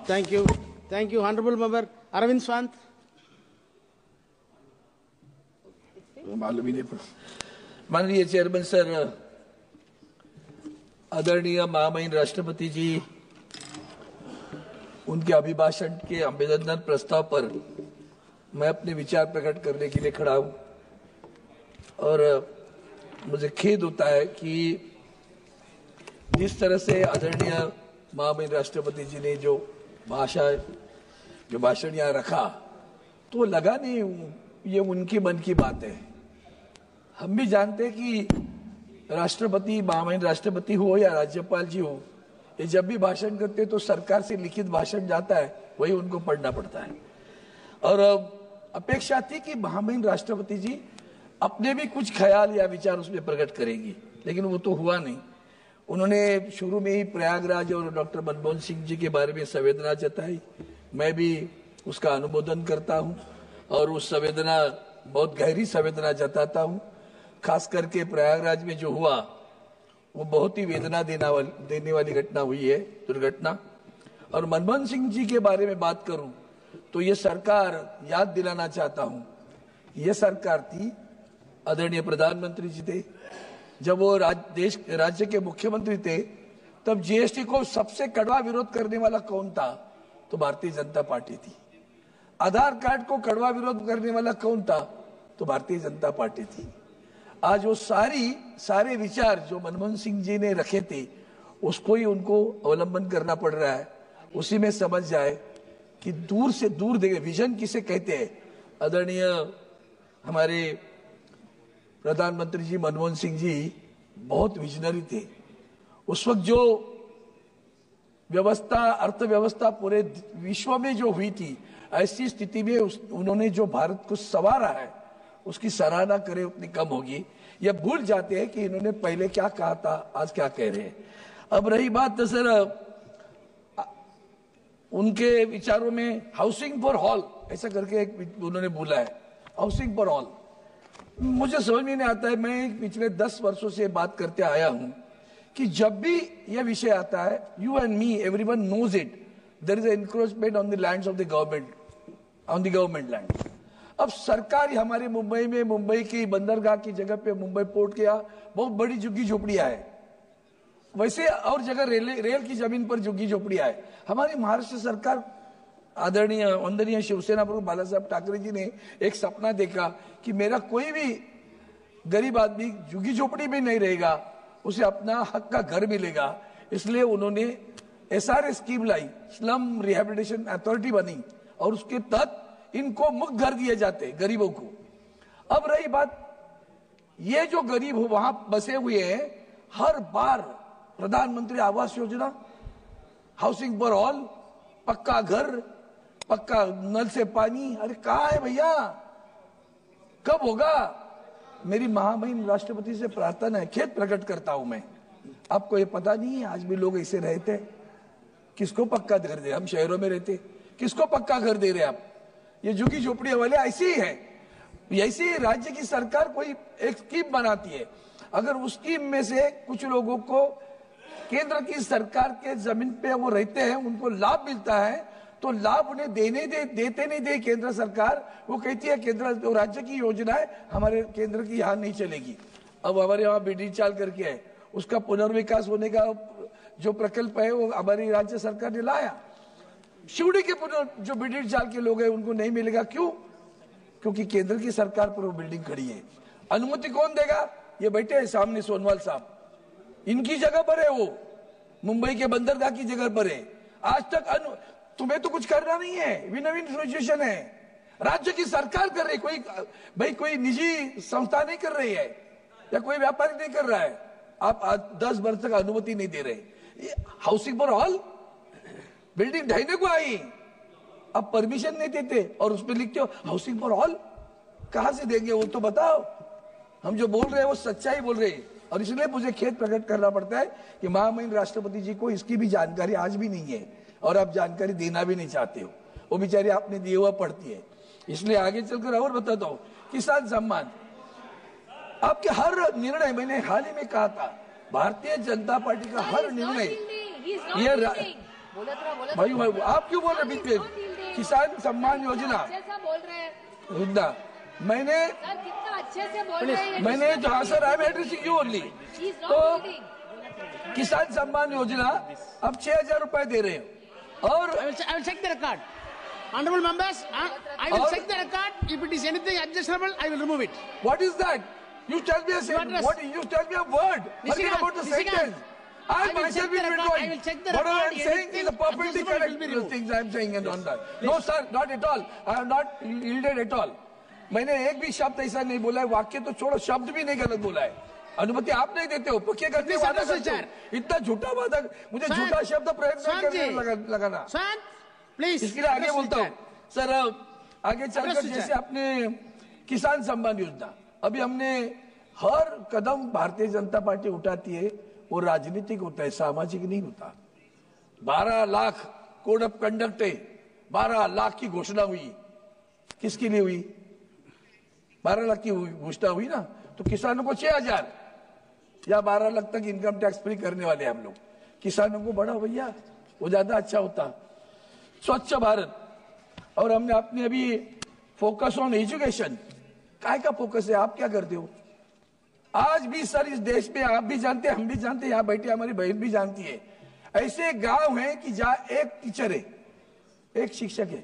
Thank you, Honorable Member Arvind Swant. माननीय chairman sir, आदरणीय महामहिम राष्ट्रपति जी, उनके अभिभाषण के अभिनंदन प्रस्ताव पर मैं अपने विचार प्रकट करने के लिए खड़ा हूं और मुझे खेद होता है कि जिस तरह से आदरणीय महामहिम राष्ट्रपति जी ने जो भाषण यहाँ रखा, तो लगा नहीं ये उनकी मन की बात है। हम भी जानते हैं कि राष्ट्रपति, महामहिम राष्ट्रपति हो या राज्यपाल जी हो, ये जब भी भाषण करते तो सरकार से लिखित भाषण जाता है, वही उनको पढ़ना पड़ता है। और अपेक्षा थी कि महामहिम राष्ट्रपति जी अपने भी कुछ ख्याल या विचार उसमें प्रकट करेंगी, लेकिन वो तो हुआ नहीं। उन्होंने शुरू में ही प्रयागराज और डॉक्टर मनमोहन सिंह जी के बारे में संवेदना जताई। मैं भी उसका अनुमोदन करता हूं और उस संवेदना, बहुत गहरी संवेदना जताता हूं। खास करके प्रयागराज में जो हुआ वो बहुत ही वेदना देने वाली घटना हुई है, दुर्घटना। और मनमोहन सिंह जी के बारे में बात करूं तो ये सरकार, याद दिलाना चाहता हूं, ये सरकार थी, आदरणीय प्रधानमंत्री जी थे, जब वो राज्य के मुख्यमंत्री थे, तब जीएसटी को सबसे कड़वा विरोध करने वाला कौन था? तो भारतीय जनता पार्टी थी। आधार कार्ड को कड़वा विरोध करने वाला कौन था? तो भारतीय जनता पार्टी थी। आज वो सारे विचार जो मनमोहन सिंह जी ने रखे थे, उसको ही उनको अवलंबन करना पड़ रहा है। उसी में समझ जाए कि दूर से दूर देखे, विजन किसे कहते हैं। आदरणीय हमारे प्रधानमंत्री जी मनमोहन सिंह जी बहुत विजनरी थे। उस वक्त जो अर्थव्यवस्था पूरे विश्व में जो हुई थी, ऐसी स्थिति में उन्होंने जो भारत को संवारा है, उसकी सराहना करें उतनी कम होगी। ये भूल जाते हैं कि इन्होंने पहले क्या कहा था, आज क्या कह रहे हैं। अब रही बात तो सर उनके विचारों में हाउसिंग फॉर ऑल ऐसा करके एक उन्होंने बोला है, हाउसिंग फॉर ऑल। मुझे समझ में नहीं आता है। मैं पिछले 10 वर्षों से बात करते आया हूं कि जब भी यह विषय आता है, you and me, everyone knows it, there is encroachment on the lands of the government, on the government land. अब सरकार हमारे मुंबई में, मुंबई की बंदरगाह की जगह पे, मुंबई पोर्ट के यहाँ बहुत बड़ी झुग्गी झोपड़ियां है। वैसे और जगह रेल की जमीन पर झुग्गी झोपड़ियां है। हमारी महाराष्ट्र सरकार, आदरणीय वंदनीय शिवसेना प्रमुख बाला साहब ठाकरे जी ने एक सपना देखा कि मेरा कोई भी गरीब आदमी झुग्गी झोपड़ी में नहीं रहेगा, उसे अपना हक का घर मिलेगा। इसलिए उन्होंने SRA स्कीम लाई, स्लम रिहेबिलिटेशन अथॉरिटी बनी और उसके तहत इनको मुफ्त घर दिए जाते गरीबों को। अब रही बात, ये जो गरीब वहां बसे हुए हैं, हर बार प्रधानमंत्री Awas Yojana, housing for all, पक्का घर, पक्का नल से पानी, अरे कहाँ है भैया, कब होगा? मेरी महामहिम राष्ट्रपति से प्रार्थना है, खेद प्रकट करता हूं मैं। आपको ये पता नहीं है, आज भी लोग ऐसे रहते। किसको पक्का घर दे? हम शहरों में रहते, किसको पक्का घर दे रहे आप? ये झुग्गी झोपड़ी वाले ऐसे ही है। ऐसे ही राज्य की सरकार कोई एक स्कीम बनाती है, अगर उस स्कीम में से कुछ लोगों को केंद्र की सरकार के जमीन पे वो रहते हैं, उनको लाभ मिलता है, तो लाभ उन्हें देते नहीं दे केंद्र सरकार। वो कहती है केंद्र, तो राज्य की योजना है, हमारे केंद्र की यहाँ नहीं चलेगी। अब हमारे यहाँ बिडी चाल करके है, उसका पुनर्विकास होने का जो प्रकल्प है वो हमारी राज्य सरकार ने लाया। शिवड़ी के जो बिडी चाल के लोग हैं उनको नहीं मिलेगा। क्यों? क्योंकि केंद्र की सरकार पर वो बिल्डिंग खड़ी है। अनुमति कौन देगा? ये बैठे हैं सामने सोनवाल साहब, इनकी जगह पर है, वो मुंबई के बंदरगाह की जगह पर है। आज तक तुम्हें तो कुछ करना नहीं है, विन विन सिचुएशन है, राज्य की सरकार कर रही, कोई निजी संस्था नहीं कर रही है या कोई व्यापारी नहीं कर रहा है। आप आज 10 वर्ष तक अनुमति नहीं दे रहे। हाउसिंग फॉर ऑल बिल्डिंग ढाईने को आई, अब परमिशन नहीं देते और उसमें लिखते हो हाउसिंग फॉर ऑल। कहां से देंगे वो तो बताओ। हम जो बोल रहे हैं वो सच्चाई बोल रहे हैं। और इसलिए मुझे खेद प्रकट करना पड़ता है कि महामहिम राष्ट्रपति जी को इसकी भी जानकारी आज भी नहीं है और आप जानकारी देना भी नहीं चाहते हो। वो बेचारी आपने दिया हुआ पढ़ती है। इसलिए आगे चलकर और बताता हूं, किसान सम्मान, आपके हर निर्णय, मैंने हाल ही में कहा था, भारतीय जनता पार्टी का हर निर्णय, भाई आप क्यों बोल रहे बीच में? किसान सम्मान योजना बोल रहे हैं मुद्दा मैंने सर, कितना अच्छे से बोल रहे हैं। मैंने जहां sir I am addressing you only. तो किसान सम्मान योजना अब 6,000 रुपए दे रहे हैं और I will check the record. Honorable members, I will Or- check the record. If it is anything objectionable, I will remove it. what is that? You tell me a address. you tell me a word. Nothing Nishikant, about the Nishikant. sentence. I I will myself check the will record. withdraw. I will check the What I record. am saying is the perfectly Anything correct objectionable will be removed. things I am saying and on that. No sir, not at all. I have not yielded at all. मैंने एक भी शब्द ऐसा नहीं बोला है, वाक्य तो छोड़ो, शब्द भी नहीं गलत बोला है। अनुमति आप नहीं देते हो, पक्के करके Please वादा understand, करते हो। sir. इतना झूठा वादा, मुझे Sir, झूठा शब्द प्रयोग नहीं Sir करने जी. लगाना। Sir, please. इसके लिए आगे address बोलता the हूँ सर। आगे चलकर Address the जैसे chair. अपने किसान सम्मान योजना, अभी हमने हर कदम भारतीय जनता पार्टी उठाती है वो राजनीतिक होता है, सामाजिक नहीं होता। 12 लाख कोड ऑफ कंडक्ट है, 12 लाख की घोषणा हुई, किसके लिए हुई? 12 लाख की घोषणा हुई ना, तो किसानों को 6,000 या 12 लाख तक इनकम टैक्स फ्री करने वाले हम लोग। किसानों को बढ़ाओ भैया, वो ज्यादा अच्छा होता। स्वच्छ भारत, और हमने अपने अभी फोकस ऑन एजुकेशन, काय का फोकस है? आप क्या करते हो? आज भी सर इस देश में आप भी जानते हैं, हम भी जानते हैं, यहाँ बैठे हमारी बहन भी जानती है, ऐसे गांव हैं कि जहां एक टीचर है, एक शिक्षक है,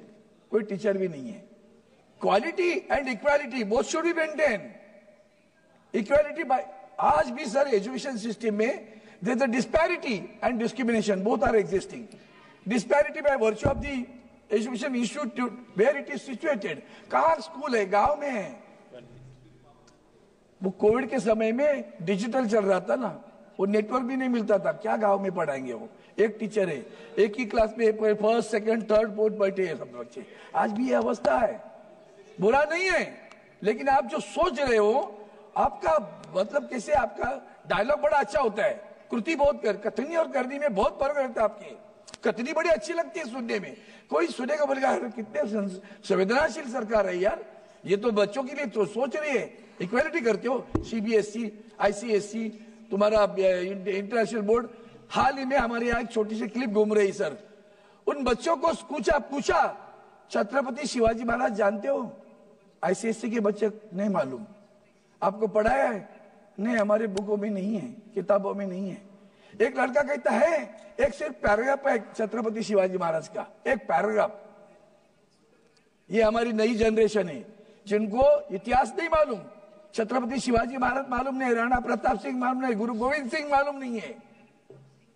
कोई टीचर भी नहीं है। Quality and equality both should be maintain. Equality by, आज भी सर एजुकेशन सिस्टम में there is a disparity and discrimination, both are existing. Disparity by virtue of the education institute where it is situated. कहाँ school है? गांव में है। वो Covid के समय में डिजिटल चल रहा था ना, वो नेटवर्क भी नहीं मिलता था, क्या गांव में पढ़ाएंगे? वो एक टीचर है, एक ही क्लास में फर्स्ट सेकंड थर्ड फोर्थ बैठे हैं सब बच्चे। आज भी ये अवस्था है। बुरा नहीं है, लेकिन आप जो सोच रहे हो, आपका मतलब कैसे, आपका डायलॉग बड़ा अच्छा होता है, कृति बहुत कथनी और करनी में बहुत फर्क रहता है। आपकी कथनी बड़ी अच्छी लगती है सुनने में, कोई सुनेगा बोलेगा कितने संवेदनशील सरकार है यार, ये तो बच्चों के लिए तो सोच रही है। इक्वालिटी करते हो, सीबीएसई, आईसीएसई, तुम्हारा इंटरनेशनल बोर्ड। हाल ही में हमारे यहाँ एक छोटी सी क्लिप घूम रही सर, उन बच्चों को पूछा छत्रपति शिवाजी महाराज जानते हो? आईसीएसई के बच्चे नहीं मालूम। आपको पढ़ाया है? नहीं, हमारे बुकों में नहीं है, किताबों में नहीं है। एक लड़का कहता है, एक सिर्फ पैराग्राफ है छत्रपति शिवाजी महाराज का, एक पैराग्राफ। ये हमारी नई जनरेशन है जिनको इतिहास नहीं मालूम, छत्रपति शिवाजी महाराज मालूम नहीं, राणा प्रताप सिंह मालूम नहीं, गुरु गोविंद सिंह मालूम नहीं है।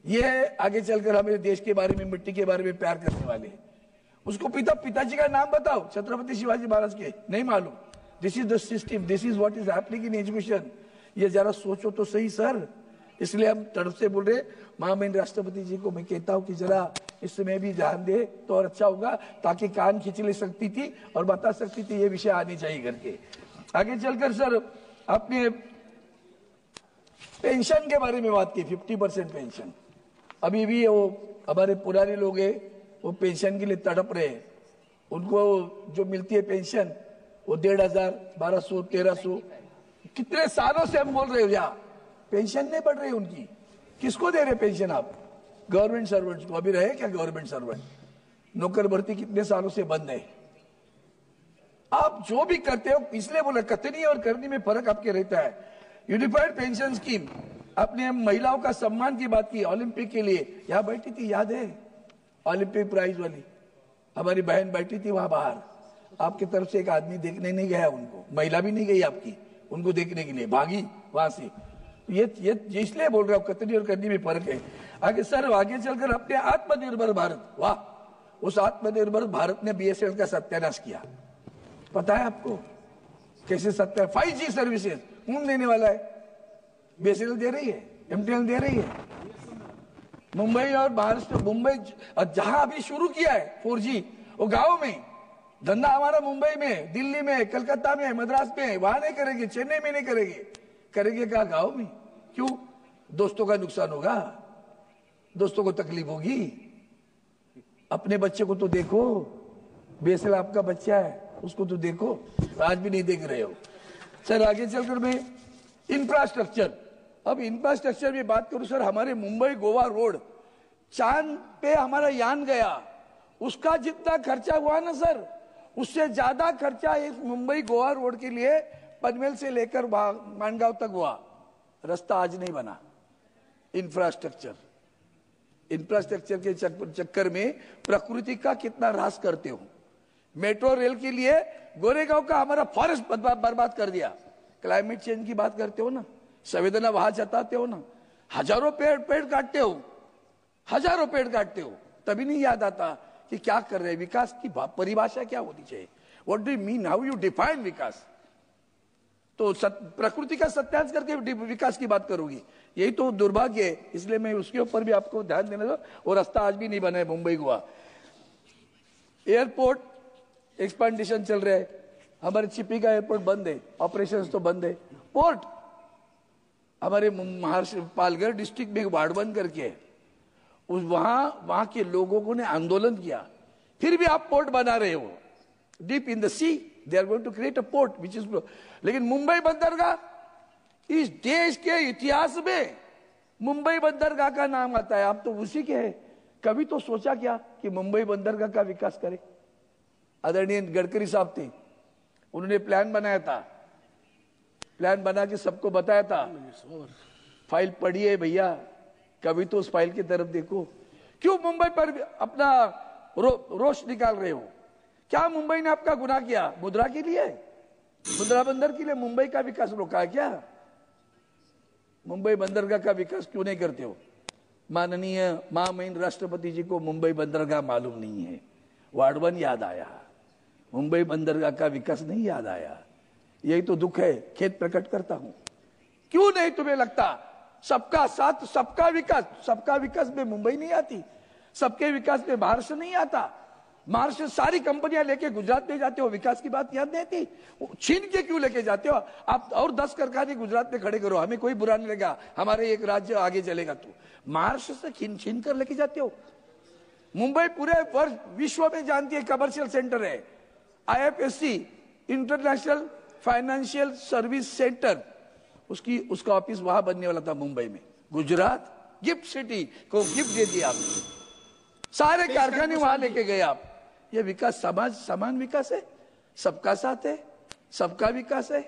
ये आगे चलकर हमें देश के बारे में, मिट्टी के बारे में प्यार करने वाले हैं। उसको पिताजी का नाम बताओ छत्रपति शिवाजी महाराज के, नहीं मालूम। This is the system, this is what is happening in education. ये जरा सोचो तो सही सर। इसलिए हम तरफ से बोल रहे, महामहिम राष्ट्रपति जी को मैं कहता हूं कि जरा इसमें भी ध्यान दे तो और अच्छा होगा, ताकि कान खींच ले सकती थी और बता सकती थी ये विषय आने चाहिए करके। आगे चलकर सर आपने पेंशन के बारे में बात की, 50% पेंशन। अभी भी वो हमारे पुराने लोग हैं, वो पेंशन के लिए तड़प रहे हैं। उनको जो मिलती है पेंशन, वो 1,500, 1,200, 1,300, कितने सालों से हम बोल रहे हो यहाँ पेंशन नहीं बढ़ रही उनकी। किसको दे रहे पेंशन आप? गवर्नमेंट सर्वेंट्स को। अभी रहे क्या गवर्नमेंट सर्वेंट? नौकर भर्ती कितने सालों से बंद है। आप जो भी करते हो, इसलिए बोला कथनी और करनी में फर्क आपके रहता है। यूनिफाइड पेंशन स्कीम, आपने महिलाओं का सम्मान की बात की, ओलंपिक के लिए यहाँ बैठी थी, याद है? ओलंपिक प्राइज वाली हमारी बहन बैठी थी वहां बाहर, आपकी तरफ से एक आदमी देखने नहीं गया उनको, महिला भी नहीं गई आपकी, उनको देखने के लिए भागी वहां से। ये इसलिए बोल रहा हूं कथनी और करनी में फर्क है। आगे सर, आगे चलकर अपने आत्मनिर्भर भारत, वाह, उस आत्मनिर्भर भारत ने बीएसएनएल का सत्यानाश किया। पता है आपको कैसे? 5G सर्विसेज कौन देने वाला है? बीएसएनएल दे रही है, एमटीएनएल दे रही है। मुंबई और महाराष्ट्र, मुंबई जहां अभी शुरू किया है 4G, वो गांव में धंधा हमारा मुंबई में, दिल्ली में, कलकत्ता में, मद्रास में, वहां नहीं करेंगे, चेन्नई में नहीं करेंगे, करेंगे क्या? गांव में। क्यों? दोस्तों का नुकसान होगा, दोस्तों को तकलीफ होगी। अपने बच्चे को तो देखो, बेसल आपका बच्चा है, उसको तो देखो, आज भी नहीं देख रहे हो। सर आगे चलकर मैं इंफ्रास्ट्रक्चर, अब इंफ्रास्ट्रक्चर में बात करूं सर, हमारे मुंबई गोवा रोड चांद पे हमारा यान गया, उसका जितना खर्चा हुआ ना सर, उससे ज्यादा खर्चा इस मुंबई गोवा रोड के लिए पनवेल से लेकर मानगांव तक हुआ। रास्ता आज नहीं बना। इंफ्रास्ट्रक्चर के चक्कर में प्रकृति का कितना ह्रास करते हो। मेट्रो रेल के लिए गोरेगांव का हमारा फॉरेस्ट बर्बाद कर दिया। क्लाइमेट चेंज की बात करते हो ना, संवेदना वहां जताते हो ना, हजारों पेड़ काटते हो, हजारों पेड़ काटते हो, तभी नहीं याद आता कि क्या कर रहे हैं। विकास की परिभाषा क्या होनी चाहिए? What do you mean, how you define विकास? तो प्रकृति का सत्यानाश करके विकास की बात करोगी, यही तो दुर्भाग्य है। इसलिए मैं उसके ऊपर भी आपको ध्यान देना दो। और रास्ता आज भी नहीं बना है मुंबई गोवा। एयरपोर्ट एक्सपांडेशन चल रहा है, हमारे चिपी का एयरपोर्ट बंद है, ऑपरेशंस तो बंद है। पोर्ट हमारे महाराष्ट्र पालघर डिस्ट्रिक्ट में वाड़वन करके है, उस वहां के लोगों को ने आंदोलन किया, फिर भी आप पोर्ट बना रहे हो। Deep in the sea they are going to create a port which is, लेकिन मुंबई बंदरगाह, इस देश के इतिहास में मुंबई बंदरगाह का नाम आता है, आप तो उसी के हैं। कभी तो सोचा क्या कि मुंबई बंदरगाह का विकास करे? आदरणीय गडकरी साहब थे, उन्होंने प्लान बनाया था, प्लान बना के सबको बताया था। फाइल पढ़ी है भैया, कभी तो उस फाइल की तरफ देखो। क्यों मुंबई पर अपना रोष निकाल रहे हो? क्या मुंबई ने आपका गुनाह किया? मुद्रा के लिए, मुद्रा बंदर के लिए मुंबई का विकास रोका है क्या? मुंबई बंदरगाह का विकास क्यों नहीं करते हो? माननीय महामहिम राष्ट्रपति जी को मुंबई बंदरगाह मालूम नहीं है, वाड़वन याद आया, मुंबई बंदरगाह का विकास नहीं याद आया। यही तो दुख है, खेद प्रकट करता हूं। क्यों नहीं तुम्हें लगता सबका साथ सबका विकास? सबका विकास में मुंबई नहीं आती, सबके विकास में महाराष्ट्र नहीं आता। महाराष्ट्र सारी कंपनियां लेके गुजरात में जाते हो, विकास की बात याद नहीं आती? छीन के क्यों लेके जाते हो आप? और 10 कारखाने गुजरात में खड़े करो, हमें कोई बुरा नहीं लगेगा, हमारे एक राज्य आगे चलेगा। तो महाराष्ट्र से छीन कर लेके जाते हो। मुंबई पूरे वर्ष विश्व में जानती है कमर्शियल सेंटर है, IFSC international financial service centre, उसका ऑफिस वहां बनने वाला था मुंबई में। गुजरात गिफ्ट सिटी को गिफ्ट दे दिया आपने, सारे कारखाने वहां लेके गए आप। ये विकास समान विकास है? सबका साथ है, सबका विकास है?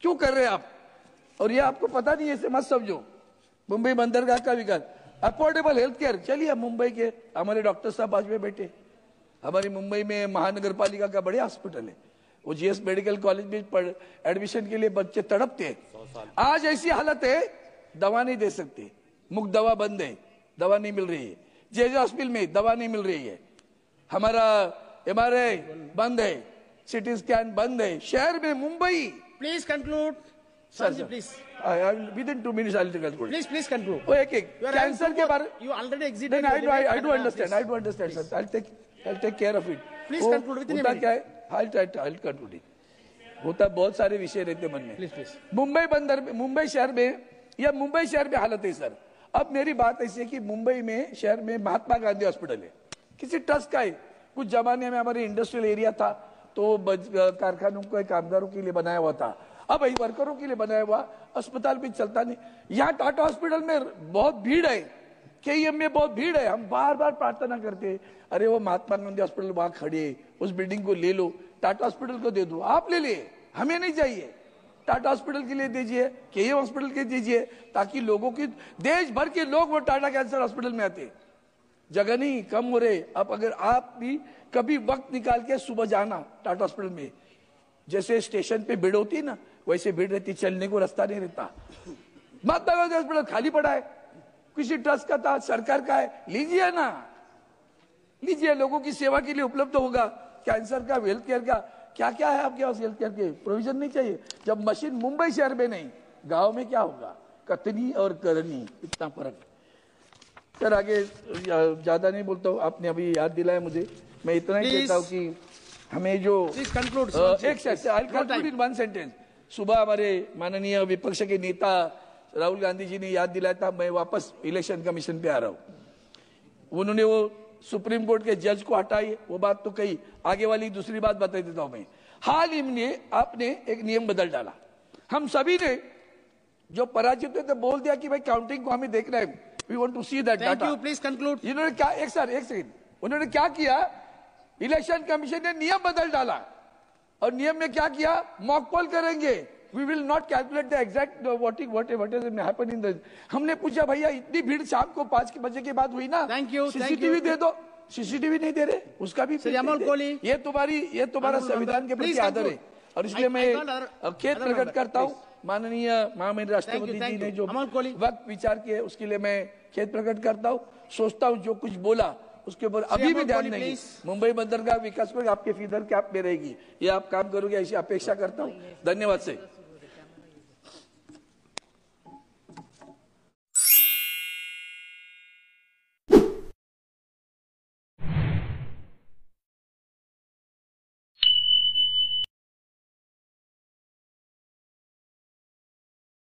क्यों कर रहे हैं आप? और ये आपको पता नहीं है, ऐसे मत समझो। मुंबई बंदरगाह का विकास, अफोर्डेबल हेल्थ केयर, चलिए मुंबई के हमारे डॉक्टर साहब आज में बैठे, हमारी मुंबई में महानगर पालिका का बड़े हॉस्पिटल है, वो GS मेडिकल कॉलेज में एडमिशन के लिए बच्चे तड़पते हैं। आज ऐसी हालत है, दवा नहीं दे सकते, मुफ्त दवा बंद है, दवा नहीं मिल रही है। JJ हॉस्पिटल में दवा नहीं मिल रही है, हमारा MRI बंद है, CT स्कैन बंद है शहर में। Mumbai, please conclude sir, please within 2 minutes I'll conclude. Please conclude. वो एक कैंसर के बारे You already exited. I do understand sir. I'll take care of it. Please conclude within a होता minute. क्या है, I'll conclude it. होता बहुत सारे विषय रहते मन में। प्लीज मुंबई शहर में, या मुंबई शहर में हालत है सर। अब मेरी बात ऐसी है कि मुंबई में शहर में महात्मा गांधी हॉस्पिटल है, किसी ट्रस्ट का है। कुछ जमाने में हमारे इंडस्ट्रियल एरिया था, तो कारखानों को कामगारों के लिए बनाया हुआ था, अब वही वर्करों के लिए बनाया हुआ अस्पताल भी चलता नहीं। यहाँ टाटा हॉस्पिटल में बहुत भीड़ है, KEM में बहुत भीड़ है। हम बार बार प्रार्थना करते हैं, अरे वो महात्मा गांधी हॉस्पिटल वहां खड़ी है, उस बिल्डिंग को ले लो, टाटा हॉस्पिटल को दे दो। आप ले लिए, हमें नहीं चाहिए। टाटा हॉस्पिटल के लिए दीजिए, KEM हॉस्पिटल के दीजिए, ताकि लोगों की, देश भर के लोग वो टाटा कैंसर हॉस्पिटल में आते। जगह नहीं कम हो रहे। अब अगर आप भी कभी वक्त निकाल के सुबह जाना टाटा हॉस्पिटल में, जैसे स्टेशन पे भीड़ होती है ना, वैसे भीड़ रहती, चलने को रास्ता नहीं रहता। महात्मा गांधी हॉस्पिटल खाली पड़ा है, किसी ट्रस्ट का था, सरकार का है, लीजिए ना, लीजिए, लोगों की सेवा के लिए उपलब्ध होगा। कैंसर का, हेल्थ केयर का, क्या क्या है आपके पास? हेल्थ केयर के प्रोविजन नहीं चाहिए? जब मशीन मुंबई शहर में नहीं, गांव में क्या होगा? कतनी और करनी, इतना फर्क। सर आगे ज्यादा नहीं बोलता हूँ, आपने अभी याद दिलाया मुझे, मैं इतना ही कहता हूँ कि हमें जो एक वन सेंटेंस, सुबह हमारे माननीय विपक्ष के नेता राहुल गांधी जी ने याद दिलाया था, मैं वापस इलेक्शन कमीशन पे आ रहा हूं। उन्होंने वो सुप्रीम कोर्ट के जज को हटाई, वो बात तो कही, आगे वाली दूसरी बात बता देता हूं मैं। हाल ही में आपने एक नियम बदल डाला, हम सभी ने जो पराजित हुए थे बोल दिया कि भाई काउंटिंग को हमें देखना है, we want to see that thank data. You, please conclude. इन्होंने क्या, एक सेकंड, उन्होंने क्या किया, इलेक्शन कमीशन ने नियम बदल डाला और नियम में क्या किया, मॉक पोल करेंगे, we will not calculate the exact voting what is happen in the. हमने पूछा भैया इतनी भीड़ शाम को 5 बजे के बाद हुई ना, Thank you, thank CCTV you. दे दो, सीसीटीवी नहीं दे रहे, उसका भी श्री अमोल कोहली। ये तुम्हारा संविधान के प्रति Please आदर है conclude. और इसलिए I मैं call other- खेद other प्रकट member, करता हूँ please. माननीय महामहिम राष्ट्रपति thank जी ने you. जो अमोल कोहली। वक्त विचार किए उसके लिए मैं खेद प्रकट करता हूँ। सोचता हूँ जो कुछ बोला उसके ऊपर अभी भी अमोल ध्यान कोहली, नहीं। please. मुंबई बंदरगाह विकास को आपके फीडर कैप में रहेगी, ये आप काम करोगे ऐसी अपेक्षा करता हूँ। धन्यवाद से।